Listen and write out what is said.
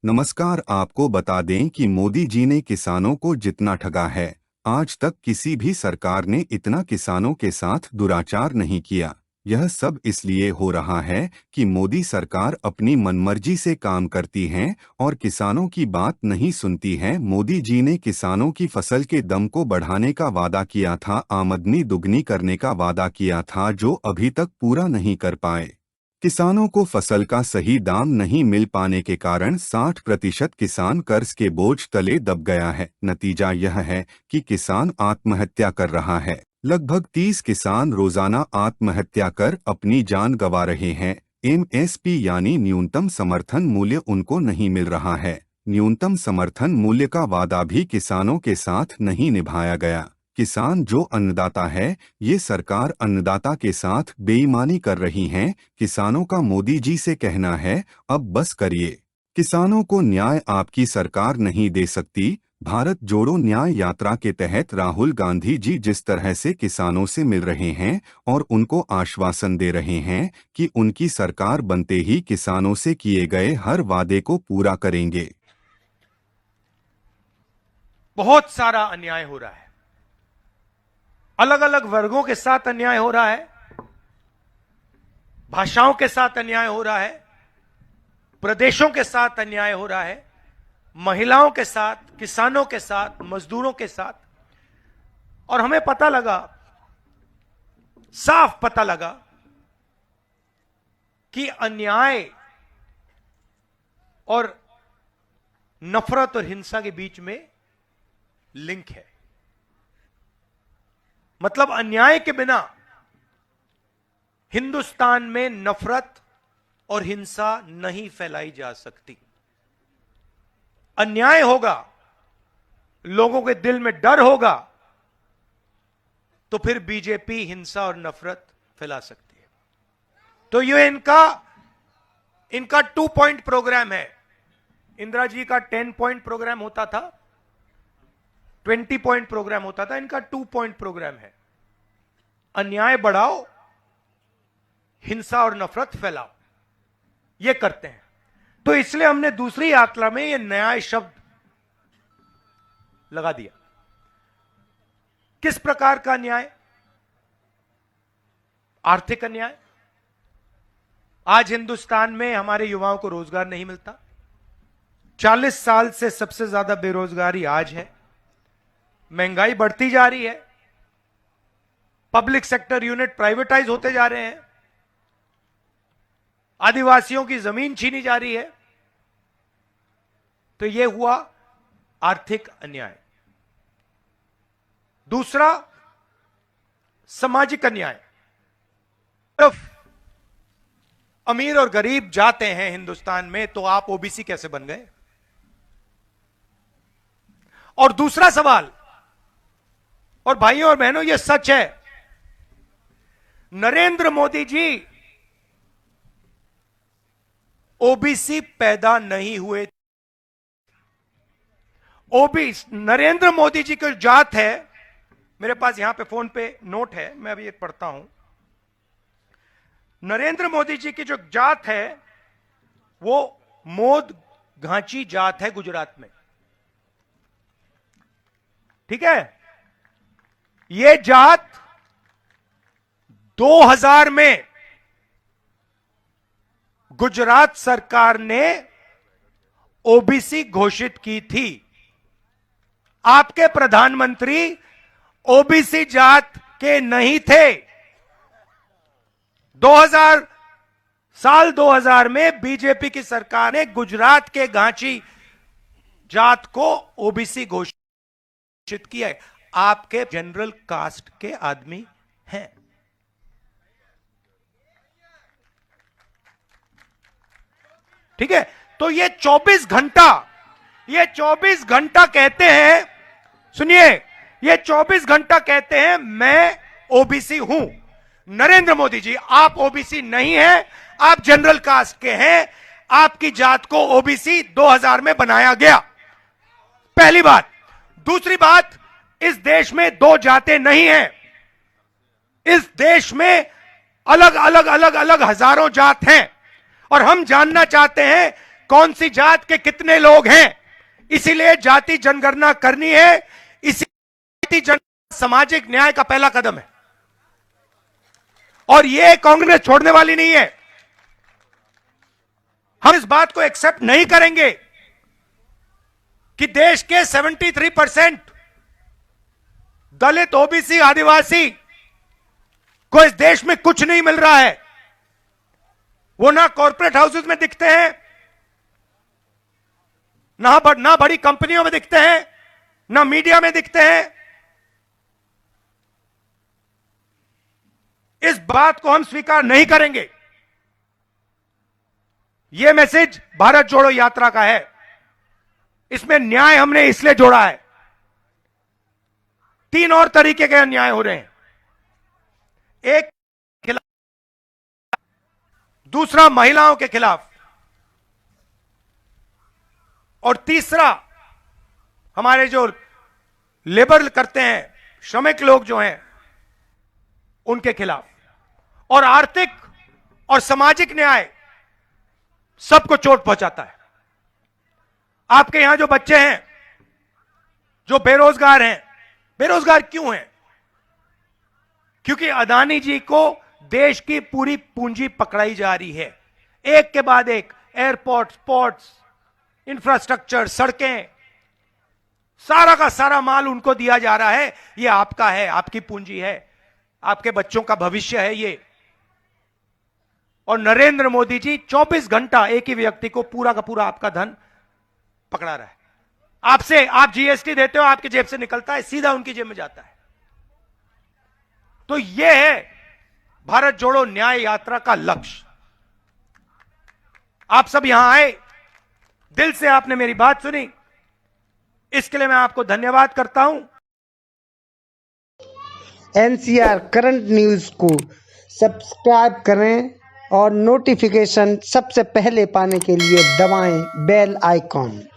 नमस्कार। आपको बता दें कि मोदी जी ने किसानों को जितना ठगा है, आज तक किसी भी सरकार ने इतना किसानों के साथ दुराचार नहीं किया। यह सब इसलिए हो रहा है कि मोदी सरकार अपनी मनमर्जी से काम करती है और किसानों की बात नहीं सुनती है। मोदी जी ने किसानों की फसल के दम को बढ़ाने का वादा किया था, आमदनी दुगनी करने का वादा किया था, जो अभी तक पूरा नहीं कर पाए। किसानों को फसल का सही दाम नहीं मिल पाने के कारण 60% किसान कर्ज के बोझ तले दब गया है। नतीजा यह है कि किसान आत्महत्या कर रहा है। लगभग 30 किसान रोजाना आत्महत्या कर अपनी जान गंवा रहे हैं। एमएसपी यानी न्यूनतम समर्थन मूल्य उनको नहीं मिल रहा है। न्यूनतम समर्थन मूल्य का वादा भी किसानों के साथ नहीं निभाया गया। किसान जो अन्नदाता है, ये सरकार अन्नदाता के साथ बेईमानी कर रही है। किसानों का मोदी जी से कहना है, अब बस करिए। किसानों को न्याय आपकी सरकार नहीं दे सकती। भारत जोड़ो न्याय यात्रा के तहत राहुल गांधी जी जिस तरह से किसानों से मिल रहे हैं और उनको आश्वासन दे रहे हैं कि उनकी सरकार बनते ही किसानों से किए गए हर वादे को पूरा करेंगे। बहुत सारा अन्याय हो रहा है, अलग अलग वर्गों के साथ अन्याय हो रहा है, भाषाओं के साथ अन्याय हो रहा है, प्रदेशों के साथ अन्याय हो रहा है, महिलाओं के साथ, किसानों के साथ, मजदूरों के साथ। और हमें पता लगा, साफ पता लगा कि अन्याय और नफरत और हिंसा के बीच में लिंक है। मतलब अन्याय के बिना हिंदुस्तान में नफरत और हिंसा नहीं फैलाई जा सकती। अन्याय होगा, लोगों के दिल में डर होगा, तो फिर बीजेपी हिंसा और नफरत फैला सकती है। तो ये इनका 2 पॉइंट प्रोग्राम है। इंदिरा जी का 10 पॉइंट प्रोग्राम होता था, 20 पॉइंट प्रोग्राम होता था, इनका 2 पॉइंट प्रोग्राम है। अन्याय बढ़ाओ, हिंसा और नफरत फैलाओ, ये करते हैं। तो इसलिए हमने दूसरी यात्रा में ये न्याय शब्द लगा दिया। किस प्रकार का न्याय? आर्थिक अन्याय। आज हिंदुस्तान में हमारे युवाओं को रोजगार नहीं मिलता। 40 साल से सबसे ज्यादा बेरोजगारी आज है। महंगाई बढ़ती जा रही है। पब्लिक सेक्टर यूनिट प्राइवेटाइज होते जा रहे हैं। आदिवासियों की जमीन छीनी जा रही है। तो यह हुआ आर्थिक अन्याय। दूसरा, सामाजिक अन्याय। सिर्फ अमीर और गरीब जाते हैं हिंदुस्तान में, तो आप ओबीसी कैसे बन गए? और दूसरा सवाल, और भाइयों और बहनों, यह सच है, नरेंद्र मोदी जी ओबीसी पैदा नहीं हुए। नरेंद्र मोदी जी की जात है, मेरे पास यहां पे फोन पे नोट है, मैं अभी ये पढ़ता हूं। नरेंद्र मोदी जी की जो जात है वो मोद घांची जात है गुजरात में। ठीक है? ये जात 2000 में गुजरात सरकार ने ओबीसी घोषित की थी। आपके प्रधानमंत्री ओबीसी जात के नहीं थे। 2000 में बीजेपी की सरकार ने गुजरात के घांची जात को ओबीसी घोषित किया है। आपके जनरल कास्ट के आदमी हैं। ठीक है? तो ये 24 घंटा कहते हैं, सुनिए, ये 24 घंटा कहते हैं मैं ओबीसी हूं। नरेंद्र मोदी जी, आप ओबीसी नहीं हैं, आप जनरल कास्ट के हैं। आपकी जात को ओबीसी 2000 में बनाया गया। पहली बात। दूसरी बात, इस देश में 2 जातें नहीं हैं। इस देश में अलग अलग हजारों जात हैं। और हम जानना चाहते हैं कौन सी जात के कितने लोग हैं, इसीलिए जाति जनगणना करनी है। इसी जाति जनगणना सामाजिक न्याय का पहला कदम है और यह कांग्रेस छोड़ने वाली नहीं है। हम इस बात को एक्सेप्ट नहीं करेंगे कि देश के 73% दलित, ओबीसी, आदिवासी को इस देश में कुछ नहीं मिल रहा है। वो ना कॉर्पोरेट हाउसेस में दिखते हैं, ना बड़ी कंपनियों में दिखते हैं, ना मीडिया में दिखते हैं। इस बात को हम स्वीकार नहीं करेंगे। यह मैसेज भारत जोड़ो यात्रा का है। इसमें न्याय हमने इसलिए जोड़ा है, 3 और तरीके के अन्याय हो रहे हैं। एक खिलाफ, दूसरा महिलाओं के खिलाफ, और तीसरा हमारे जो लेबर करते हैं, श्रमिक लोग जो हैं, उनके खिलाफ। और आर्थिक और सामाजिक न्याय सबको चोट पहुंचाता है। आपके यहां जो बच्चे हैं जो बेरोजगार हैं, बेरोजगार क्यों हैं? क्योंकि अदानी जी को देश की पूरी पूंजी पकड़ाई जा रही है, एक के बाद एक। एयरपोर्ट, पोर्ट्स, इंफ्रास्ट्रक्चर, सड़कें, सारा का सारा माल उनको दिया जा रहा है। ये आपका है, आपकी पूंजी है, आपके बच्चों का भविष्य है ये। और नरेंद्र मोदी जी 24 घंटा एक ही व्यक्ति को पूरा का पूरा आपका धन पकड़ा रहा है। आपसे, आप जीएसटी देते हो, आपकी जेब से निकलता है, सीधा उनकी जेब में जाता है। तो यह है भारत जोड़ो न्याय यात्रा का लक्ष्य। आप सब यहां आए, दिल से आपने मेरी बात सुनी, इसके लिए मैं आपको धन्यवाद करता हूं। एनसीआर करंट न्यूज को सब्सक्राइब करें और नोटिफिकेशन सबसे पहले पाने के लिए दबाएं बेल आइकॉन।